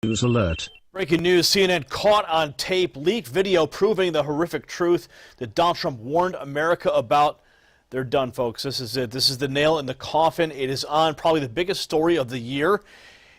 News alert. Breaking news, CNN caught on tape, leaked video proving the horrific truth that Donald Trump warned America about. They're done, folks. This is it. This is the nail in the coffin. It is on probably the biggest story of the year,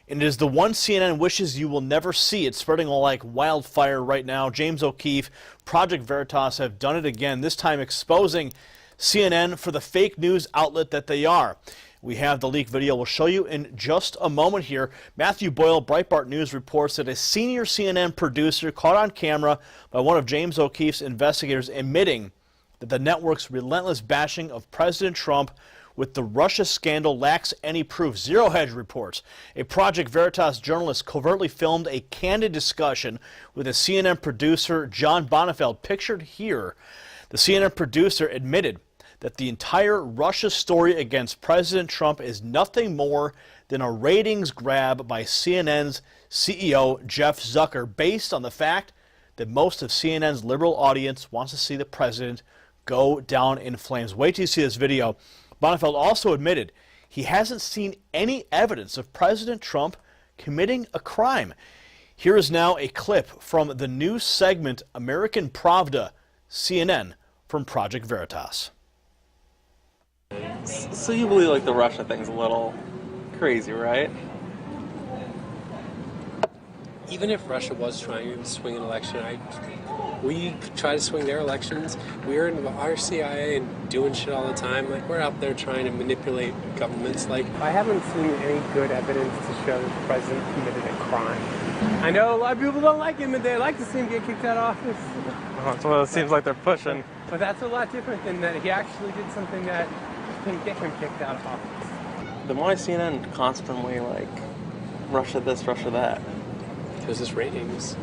and it is the one CNN wishes you will never see. It's spreading like wildfire right now. James O'Keefe, Project Veritas have done it again, this time exposing CNN for the fake news outlet that they are. We have the leaked video we'll show you in just a moment here. Matthew Boyle, Breitbart News, reports that a senior CNN producer caught on camera by one of James O'Keefe's investigators admitting that the network's relentless bashing of President Trump with the Russia scandal lacks any proof. Zero Hedge reports a Project Veritas journalist covertly filmed a candid discussion with a CNN producer, John Bonifeld, pictured here. The CNN producer admitted that the entire Russia story against President Trump is nothing more than a ratings grab by CNN's CEO, Jeff Zucker, based on the fact that most of CNN's liberal audience wants to see the president go down in flames. Wait till you see this video. Bonifeld also admitted he hasn't seen any evidence of President Trump committing a crime. Here is now a clip from the news segment American Pravda, CNN, from Project Veritas. So you believe like the Russia thing's a little crazy, right? Even if Russia was trying to swing an election, we try to swing their elections. We're in our CIA and doing shit all the time. Like, we're out there trying to manipulate governments. Like, I haven't seen any good evidence to show that the president committed a crime. I know a lot of people don't like him and they like to see him get kicked out of office. That's what it seems like they're pushing. But that's a lot different than that he actually did something that can get him kicked out of office. Then why is CNN constantly like Russia this, Russia that? Because it's ratings.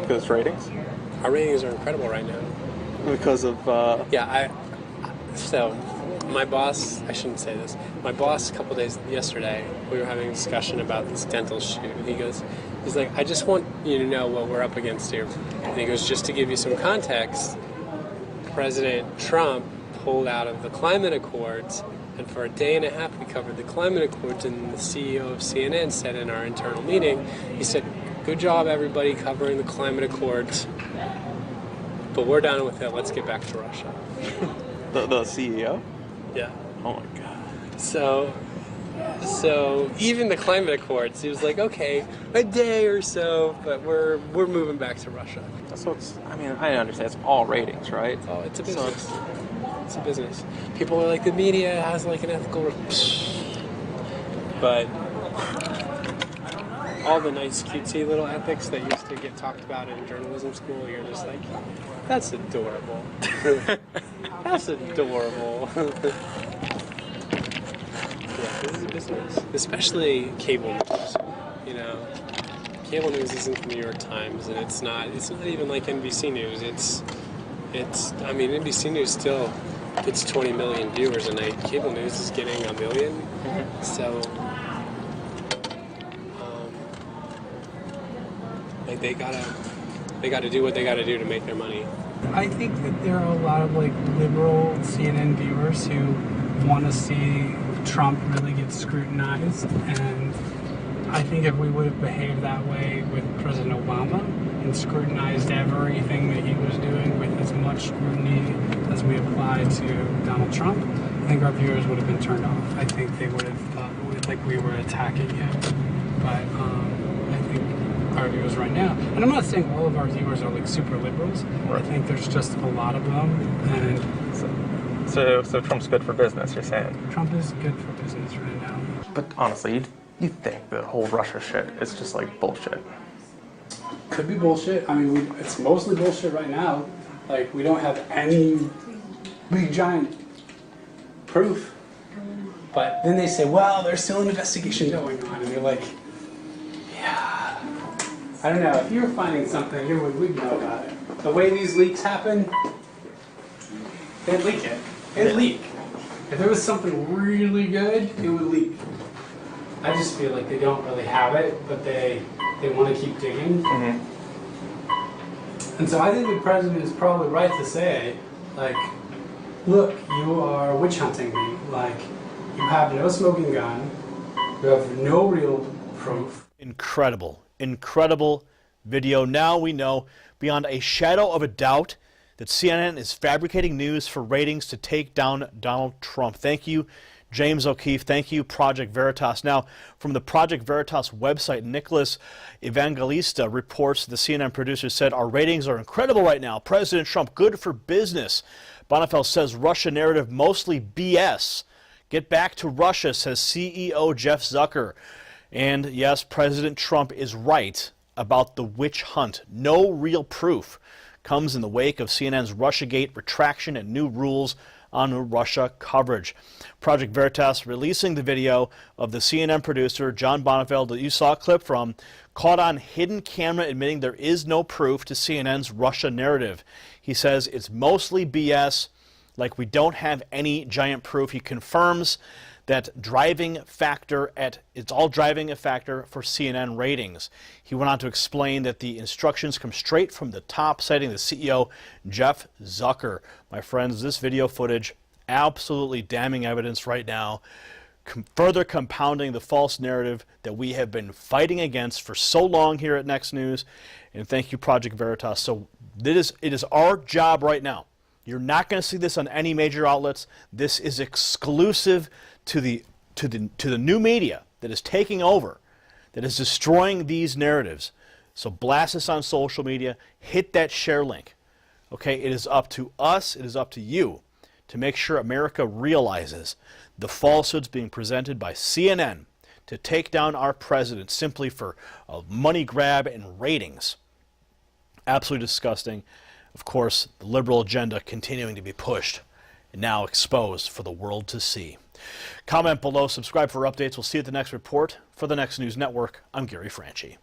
Because it's ratings? Our ratings are incredible right now. Because of So my boss, I shouldn't say this, my boss a couple days yesterday, we were having a discussion about this dental shoot, and he's like, I just want you to know what we're up against here. And he goes, just to give you some context, President Trump pulled out of the climate accords, and for a day and a half we covered the climate accords, and the CEO of CNN said in our internal meeting, he said, good job everybody covering the climate accords, but we're done with it, let's get back to Russia. the CEO? Yeah. Oh my god. So even the climate accords, he was like, okay, a day or so, but we're moving back to Russia. That's what's, I mean, I understand it's all ratings, right? Oh, it's a business. It's a business. People are like, the media has like an ethical, but all the nice cutesy little ethics that used to get talked about in journalism school, you're just like, that's adorable. That's adorable. Yeah, this is a business. Especially cable news. You know, cable news isn't the New York Times, and it's not even like NBC News. I mean, NBC News still gets 20 million viewers a night. Cable news is getting 1 million. Mm-hmm. So, like they gotta do what they gotta do to make their money. I think that there are a lot of like liberal CNN viewers who want to see Trump really get scrutinized, and I think if we would have behaved that way with President Obama and scrutinized everything that he was doing with as much scrutiny as we applied to Donald Trump, I think our viewers would have been turned off. I think they would have thought like we were attacking him. But I think our viewers right now, and I'm not saying all of our viewers are like super liberals. Right. I think there's just a lot of them, and so Trump's good for business, you're saying? Trump is good for business right now. But honestly, you think the whole Russia shit is just like bullshit? Could be bullshit. I mean, it's mostly bullshit right now. Like, we don't have any big giant proof. But then they say, well, there's still an investigation going on, and you're like, yeah. I don't know. If you were finding something, we'd know about it. The way these leaks happen, they'd leak it. It'd leak. If there was something really good, it would leak. I just feel like they don't really have it, but they want to keep digging. Mm-hmm. And so I think the president is probably right to say, like, look, you are witch hunting me. Like, you have no smoking gun. You have no real proof. Incredible. incredible video. Now we know beyond a shadow of a doubt that CNN is fabricating news for ratings to take down Donald Trump. Thank you, James O'Keefe. Thank you, Project Veritas. Now, from the Project Veritas website, Nicholas Evangelista reports the CNN producer said, "Our ratings are incredible right now. President Trump, good for business." Bonifel says Russia narrative mostly BS. Get back to Russia, says CEO Jeff Zucker. And yes, President Trump is right about the witch hunt. No real proof comes in the wake of CNN's Russiagate retraction and new rules on Russia coverage. Project Veritas releasing the video of the CNN producer, John Bonifeld, that you saw a clip from, caught on hidden camera admitting there is no proof to CNN's Russia narrative. He says it's mostly BS, like we don't have any giant proof. He confirms that it's all driving a factor for CNN ratings. He went on to explain that the instructions come straight from the top, citing the CEO, Jeff Zucker. My friends, this video footage, absolutely damning evidence right now, further compounding the false narrative that we have been fighting against for so long here at Next News. And thank you, Project Veritas. So it is our job right now. You're not going to see this on any major outlets. This is exclusive to the new media that is taking over, that is destroying these narratives. So blast us on social media, hit that share link. Okay, it is up to us, it is up to you to make sure America realizes the falsehoods being presented by CNN to take down our president simply for a money grab and ratings. Absolutely disgusting. Of course, the liberal agenda continuing to be pushed and now exposed for the world to see. Comment below, subscribe for updates. We'll see you at the next report. For the Next News Network, I'm Gary Franchi.